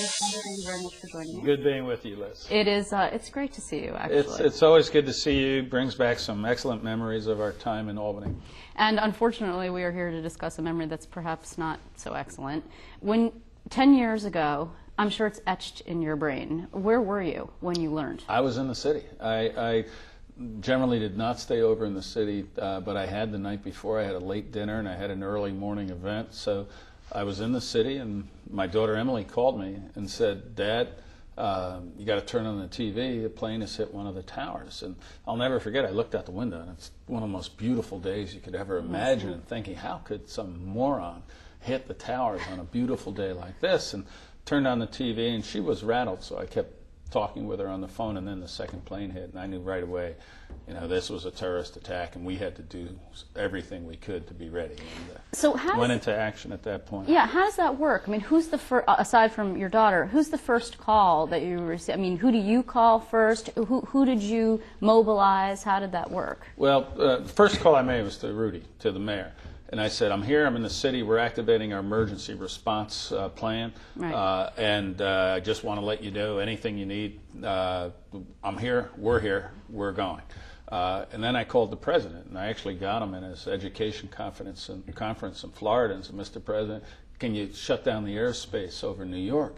Thank you very much for joining me. Good being with you, Liz. It is. It's great to see you, actually. It's always good to see you. Brings back some excellent memories of our time in Albany. And unfortunately, we are here to discuss a memory that's perhaps not so excellent. 10 years ago, I'm sure it's etched in your brain. Where were you when you learned? I was in the city. I generally did not stay over in the city, but I had the night before. I had a late dinner and I had an early morning event. So I was in the city, and my daughter Emily called me and said, "Dad, you got to turn on the TV. A plane has hit one of the towers." And I'll never forget, I looked out the window, and it's one of the most beautiful days you could ever imagine, and thinking, how could some moron hit the towers on a beautiful day like this? And turned on the TV, and she was rattled, so I kept talking with her on the phone, and then the second plane hit, and I knew right away, this was a terrorist attack, and we had to do everything we could to be ready. And, so went into action at that point. Yeah, how does that work? I mean, who's the first, aside from your daughter, who's the first call that you received? I mean, who do you call first? Who did you mobilize? How did that work? Well, the first call I made was to Rudy, to the mayor. And I said, I'm here, I'm in the city, we're activating our emergency response plan, right. And I just want to let you know anything you need. I'm here, we're going. And then I called the president, and I actually got him in his education conference in Florida, and said, Mr. President, can you shut down the airspace over New York?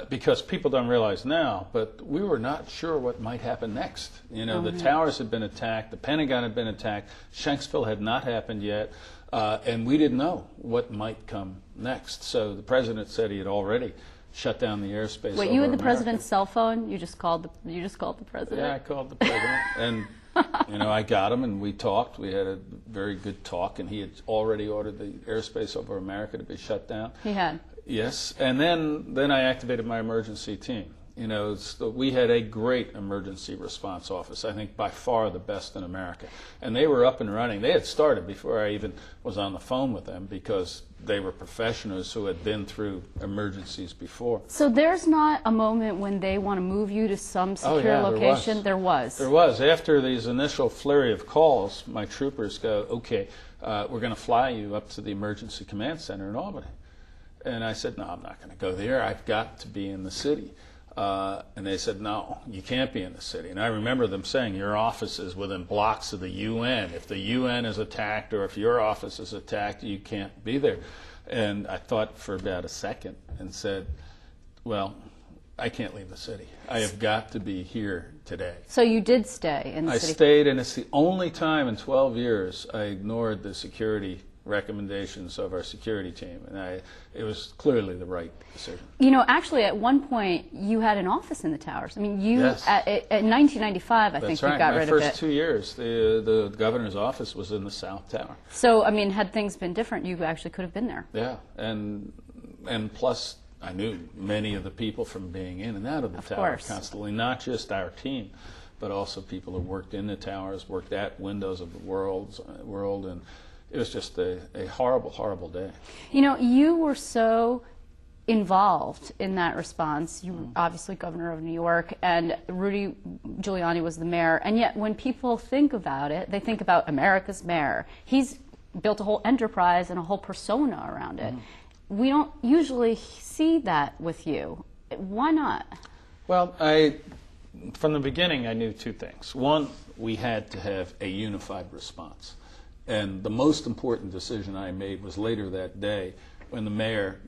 Because people don't realize now, but we were not sure what might happen next. The towers had been attacked, the Pentagon had been attacked, Shanksville had not happened yet, and we didn't know what might come next. So the president said he had already shut down the airspace. Wait, you had the president's cell phone? You just called the president? Yeah, I called the president, and I got him, and we talked. We had a very good talk, and he had already ordered the airspace over America to be shut down. He had. Yes, and then I activated my emergency team. We had a great emergency response office, I think by far the best in America. And they were up and running. They had started before I even was on the phone with them, because they were professionals who had been through emergencies before. So there's not a moment when they want to move you to some secure location? There was. There was. After these initial flurry of calls, my troopers go, okay, we're going to fly you up to the emergency command center in Albany. And I said, no, I'm not going to go there. I've got to be in the city. And they said, no, you can't be in the city. And I remember them saying, your office is within blocks of the UN. If the UN is attacked, or if your office is attacked, you can't be there. And I thought for about a second and said, well, I can't leave the city. I have got to be here today. So you did stay in the city? I stayed, and it's the only time in 12 years I ignored the security recommendations of our security team, and it was clearly the right decision. Actually, at one point, you had an office in the towers. I mean, yes. at 1995, I think you got rid of it. My first 2 years, the governor's office was in the South Tower. So, I mean, had things been different, you actually could have been there. Yeah, and plus, I knew many of the people from being in and out of the tower constantly, not just our team, but also people who worked in the towers, worked at windows of the world, and it was just a horrible, horrible day. You were so involved in that response. You were obviously governor of New York, and Rudy Giuliani was the mayor. And yet, when people think about it, they think about America's mayor. He's built a whole enterprise and a whole persona around it. We don't usually see that with you. Why not? Well, from the beginning, I knew two things. One, we had to have a unified response. And the most important decision I made was later that day when the mayor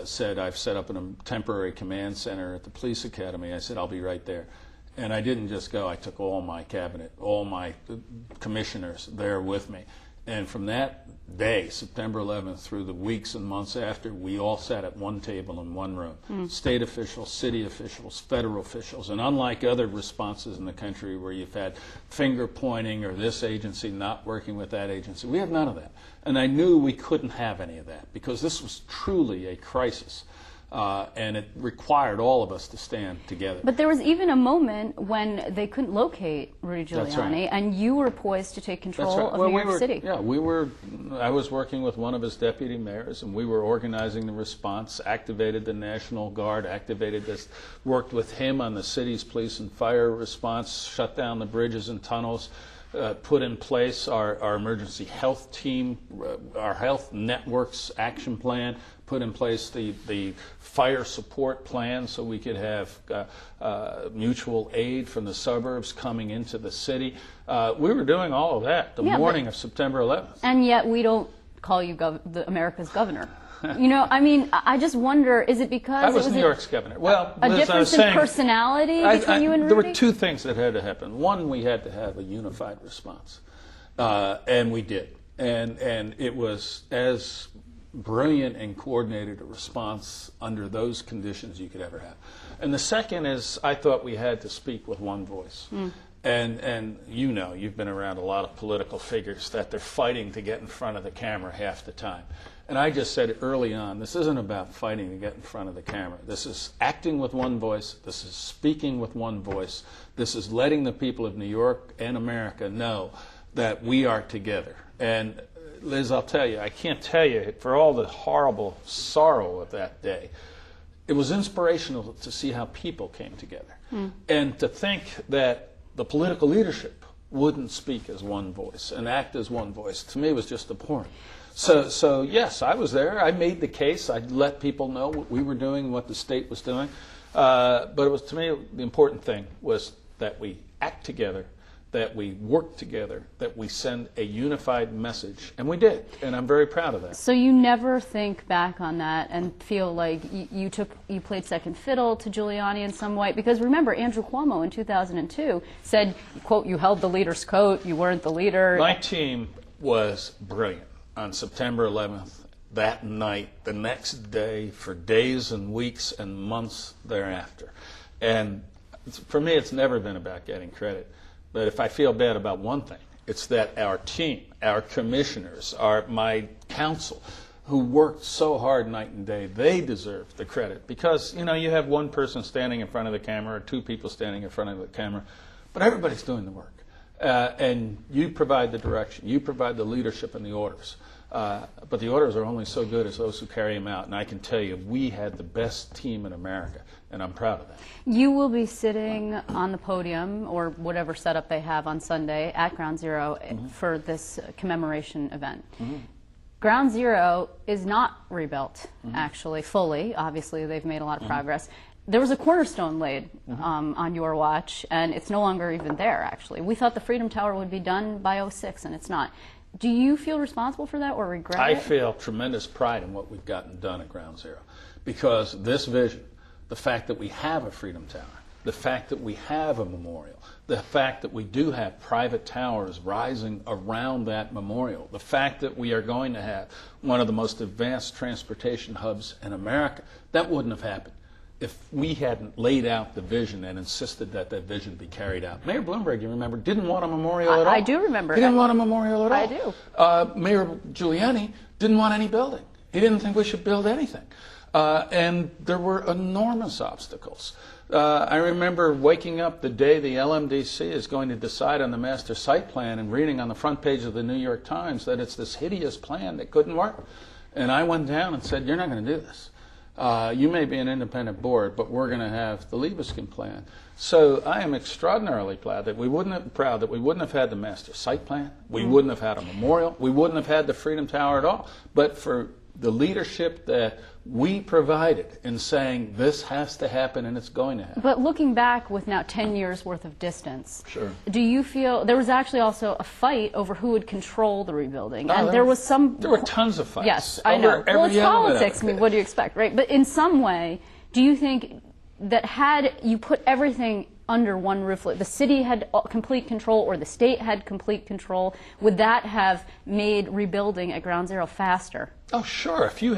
said, I've set up a temporary command center at the police academy. I said, I'll be right there. And I didn't just go. I took all my cabinet, all my commissioners there with me. And from that day, September 11th, through the weeks and months after, we all sat at one table in one room. State officials, city officials, federal officials. And unlike other responses in the country where you've had finger pointing or this agency not working with that agency, we have none of that. And I knew we couldn't have any of that, because this was truly a crisis. And it required all of us to stand together. But there was even a moment when they couldn't locate Rudy Giuliani, That's right. And you were poised to take control of New York City. Yeah, I was working with one of his deputy mayors, and we were organizing the response, activated the National Guard, worked with him on the city's police and fire response, shut down the bridges and tunnels, put in place our emergency health team, our health networks action plan, put in place the fire support plan so we could have mutual aid from the suburbs coming into the city. We were doing all of that the morning of September 11th. And yet we don't call you America's governor. You know, I mean, I just wonder, is it because I was New York's governor. Well, a Liz, difference in personality between you and Rudy? There were two things that had to happen. One, we had to have a unified response, and we did. And it was as brilliant and coordinated a response under those conditions you could ever have. And the second is, I thought we had to speak with one voice. And you know, you've been around a lot of political figures that they're fighting to get in front of the camera half the time. And I just said early on, this isn't about fighting to get in front of the camera. This is acting with one voice. This is speaking with one voice. This is letting the people of New York and America know that we are together. And Liz, I'll tell you, I can't tell you, for all the horrible sorrow of that day, it was inspirational to see how people came together. And to think that the political leadership wouldn't speak as one voice and act as one voice, to me was just abhorrent. So yes, I was there. I made the case. I let people know what we were doing, what the state was doing. But it was, to me, the important thing was that we act together, that we work together, that we send a unified message. And we did. And I'm very proud of that. So you never think back on that and feel like you played second fiddle to Giuliani in some way? Because remember, Andrew Cuomo in 2002 said, quote, you held the leader's coat, you weren't the leader. My team was brilliant on September 11th, that night, the next day, for days and weeks and months thereafter. And for me, it's never been about getting credit. But if I feel bad about one thing, it's that our team, our commissioners, my council, who worked so hard night and day, they deserve the credit. Because, you know, you have one person standing in front of the camera or two people standing in front of the camera, but everybody's doing the work. And you provide the direction, you provide the leadership and the orders. But the orders are only so good as those who carry them out. And I can tell you, we had the best team in America, and I'm proud of that. You will be sitting on the podium, or whatever setup they have on Sunday, at Ground Zero for this commemoration event. Ground Zero is not rebuilt, actually, fully. Obviously, they've made a lot of progress. There was a cornerstone laid on your watch, and it's no longer even there, actually. We thought the Freedom Tower would be done by '06, and it's not. Do you feel responsible for that or regret it? I feel tremendous pride in what we've gotten done at Ground Zero, because this vision, the fact that we have a Freedom Tower, the fact that we have a memorial, the fact that we do have private towers rising around that memorial, the fact that we are going to have one of the most advanced transportation hubs in America, that wouldn't have happened if we hadn't laid out the vision and insisted that that vision be carried out. Mayor Bloomberg, you remember, didn't want a memorial at all. I do remember. He didn't want a memorial at all. I do. Mayor Giuliani didn't want any building. He didn't think we should build anything. And there were enormous obstacles. I remember waking up the day the LMDC is going to decide on the master site plan and reading on the front page of the New York Times that it's this hideous plan that couldn't work. And I went down and said, you're not going to do this. You may be an independent board, but we're going to have the Libeskind plan. So I am extraordinarily proud that we wouldn't have had the master site plan. We wouldn't have had a memorial. We wouldn't have had the Freedom Tower at all. But for the leadership that we provided in saying this has to happen and it's going to happen. But looking back with now 10 years worth of distance, sure. Do you feel there was actually also a fight over who would control the rebuilding? Oh, and there were tons of fights. Yes, I know. Well, it's politics. I mean, what do you expect, right? But in some way, do you think that had you put everything under one roof, like the city had complete control or the state had complete control, would that have made rebuilding at Ground Zero faster? Oh, sure. If you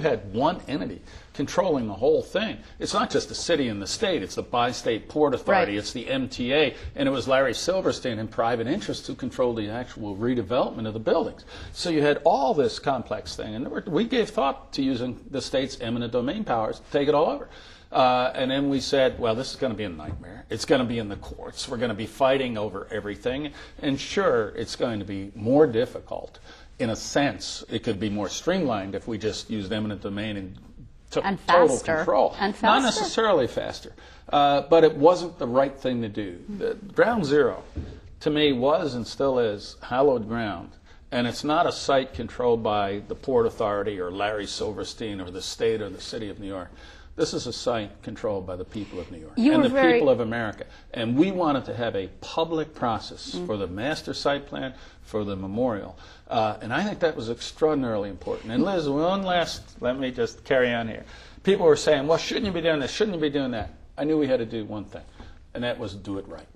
had one entity controlling the whole thing, it's not just the city and the state, it's the Bi-State Port Authority, right. It's the MTA, and it was Larry Silverstein and private interests who controlled the actual redevelopment of the buildings. So you had all this complex thing, and we gave thought to using the state's eminent domain powers to take it all over. And then we said, well, this is going to be a nightmare. It's going to be in the courts. We're going to be fighting over everything. And sure, it's going to be more difficult. In a sense, it could be more streamlined if we just used eminent domain and took total control. And faster. Not necessarily faster, but it wasn't the right thing to do. Ground Zero, to me, was and still is hallowed ground. And it's not a site controlled by the Port Authority or Larry Silverstein or the state or the city of New York. This is a site controlled by the people of New York and the people of America. And we wanted to have a public process for the master site plan, for the memorial. And I think that was extraordinarily important. And Liz, let me just carry on here. People were saying, well, shouldn't you be doing this? Shouldn't you be doing that? I knew we had to do one thing, and that was do it right.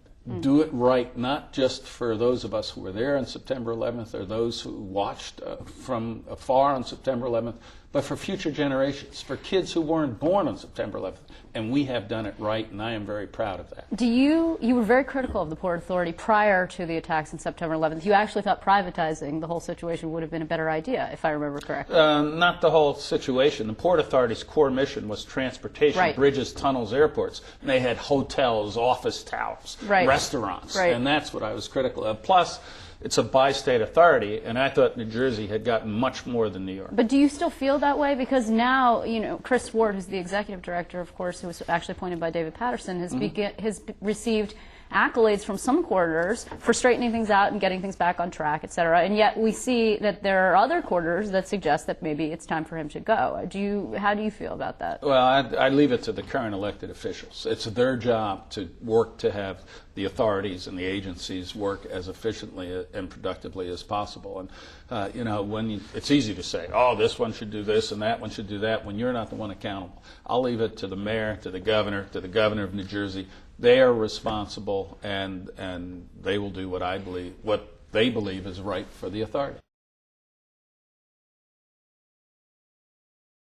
Do it right, not just for those of us who were there on September 11th or those who watched from afar on September 11th, but for future generations, for kids who weren't born on September 11th. And we have done it right, and I am very proud of that. You were very critical of the Port Authority prior to the attacks on September 11th. You actually thought privatizing the whole situation would have been a better idea, if I remember correctly. Not the whole situation. The Port Authority's core mission was transportation, bridges, tunnels, airports. And they had hotels, office towers, restaurants, and that's what I was critical of. Plus, it's a bi-state authority, and I thought New Jersey had gotten much more than New York. But do you still feel that way? Because now, Chris Ward, who's the executive director, of course, who was actually appointed by David Patterson, has received accolades from some corridors for straightening things out and getting things back on track, et cetera. And yet we see that there are other corridors that suggest that maybe it's time for him to go. How do you feel about that? Well, I leave it to the current elected officials. It's their job to work to have the authorities and the agencies work as efficiently and productively as possible. And it's easy to say, oh, this one should do this and that one should do that, when you're not the one accountable. I'll leave it to the mayor, to the governor of New Jersey. They are responsible, and they will do what they believe is right for the authority.